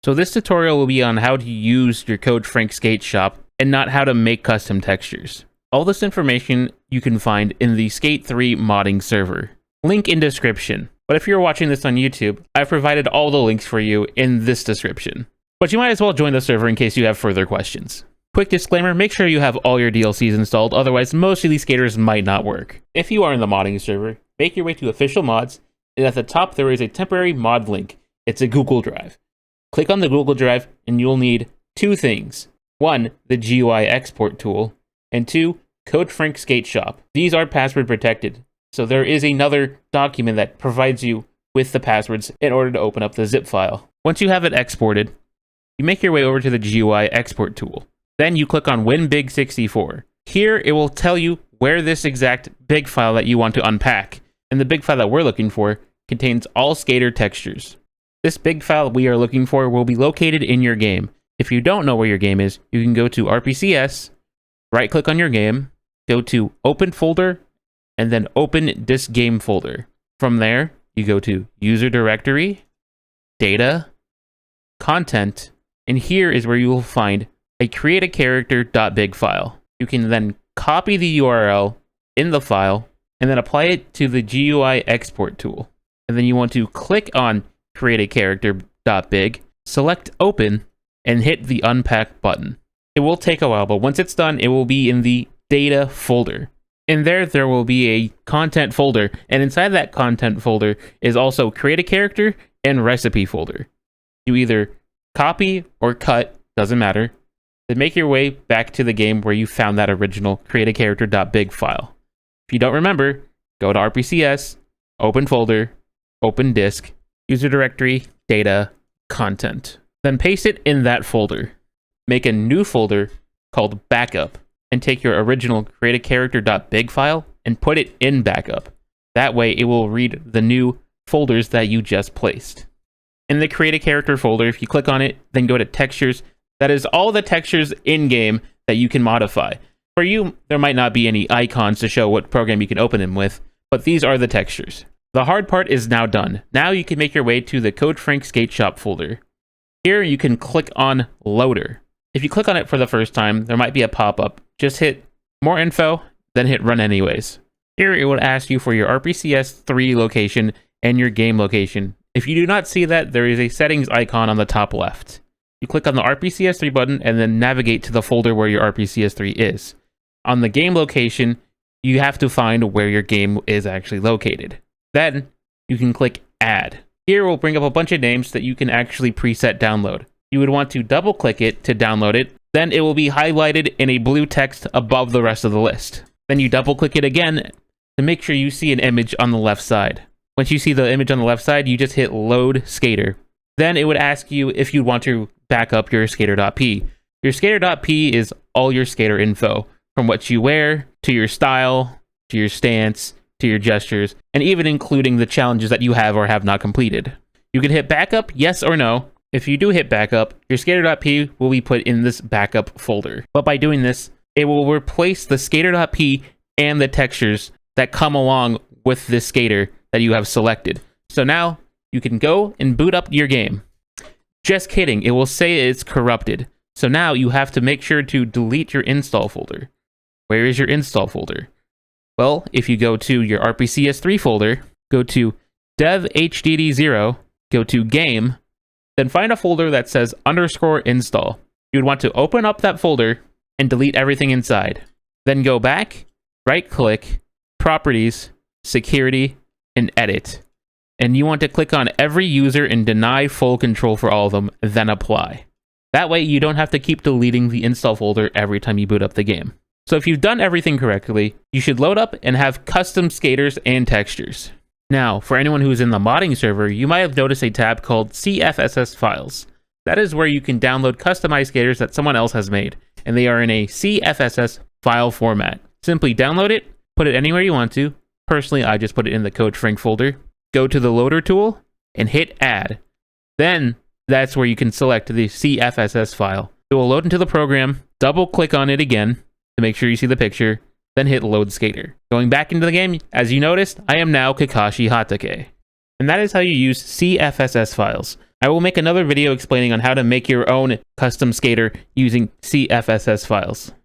So this tutorial will be on how to use your CodeFrank skate shop and not how to make custom textures. All this information you can find in the Skate 3 modding server. Link in description. But if you're watching this on YouTube, I've provided all the links for you in this description. But you might as well join the server in case you have further questions. Quick disclaimer, make sure you have all your DLCs installed, otherwise most of these skaters might not work. If you are in the modding server, make your way to official mods, and at the top there is a temporary mod link. It's a Google Drive. Click on the Google Drive and you'll need two things. One, the GUI export tool, and two, CodeFrank Skate Shop. These are password protected, so there is another document that provides you with the passwords in order to open up the zip file. Once you have it exported, you make your way over to the GUI export tool. Then you click on WinBig64. Here it will tell you where this exact big file that you want to unpack, and the big file that we're looking for contains all skater textures. This big file we are looking for will be located in your game. If you don't know where your game is, you can go to RPCS, right click on your game, go to Open Folder, and then open this game folder. From there, you go to User Directory, Data, Content, and here is where you will find a create a character.big file. You can then copy the URL in the file and then apply it to the GUI export tool. And then you want to click on create a character.big, select open, and hit the unpack button. It will take a while, but once it's done, it will be in the data folder. In there will be a content folder, and inside that content folder is also create a character and recipe folder. You either copy or cut, doesn't matter, then make your way back to the game where you found that original create a character.big file. If you don't remember, go to RPCS, open folder, open disk, user directory, data, content. Then paste it in that folder. Make a new folder called backup and take your original create a character.big file and put it in backup. That way it will read the new folders that you just placed. In the create a character folder, if you click on it, then go to textures. That is all the textures in-game that you can modify. For you, there might not be any icons to show what program you can open them with, but these are the textures. The hard part is now done. Now you can make your way to the CodeFrank Skate Shop folder. Here you can click on Loader. If you click on it for the first time, there might be a pop-up. Just hit More Info, then hit Run Anyways. Here it will ask you for your RPCS3 location and your game location. If you do not see that, there is a settings icon on the top left. You click on the RPCS3 button and then navigate to the folder where your RPCS3 is. On the game location, you have to find where your game is actually located. Then you can click Add. Here will bring up a bunch of names that you can actually preset download. You would want to double click it to download it. Then it will be highlighted in a blue text above the rest of the list. Then you double click it again to make sure you see an image on the left side. Once you see the image on the left side, you just hit Load Skater. Then it would ask you if you want to back up your skater.p. Your skater.p is all your skater info, from what you wear, to your style, to your stance, to your gestures, and even including the challenges that you have or have not completed. You can hit backup, yes or no. If you do hit backup, your skater.p will be put in this backup folder. But by doing this, it will replace the skater.p and the textures that come along with this skater that you have selected. So now you can go and boot up your game. Just kidding, it will say it's corrupted. So now you have to make sure to delete your install folder. Where is your install folder? Well, if you go to your RPCS3 folder, go to dev-hdd0, go to game, then find a folder that says _install. You would want to open up that folder and delete everything inside. Then go back, right-click, properties, security, and edit. And you want to click on every user and deny full control for all of them, then apply. That way you don't have to keep deleting the install folder every time you boot up the game. So if you've done everything correctly, you should load up and have custom skaters and textures. Now, for anyone who's in the modding server, you might have noticed a tab called Cfss files. That is where you can download customized skaters that someone else has made, and they are in a Cfss file format. Simply download it, put it anywhere you want to. Personally, I just put it in the CodeFrank folder. Go to the Loader tool and hit Add. Then that's where you can select the Cfss file. It will load into the program, double click on it again to make sure you see the picture, then hit Load Skater. Going back into the game, as you noticed, I am now Kakashi Hatake. And that is how you use Cfss files. I will make another video explaining on how to make your own custom skater using Cfss files.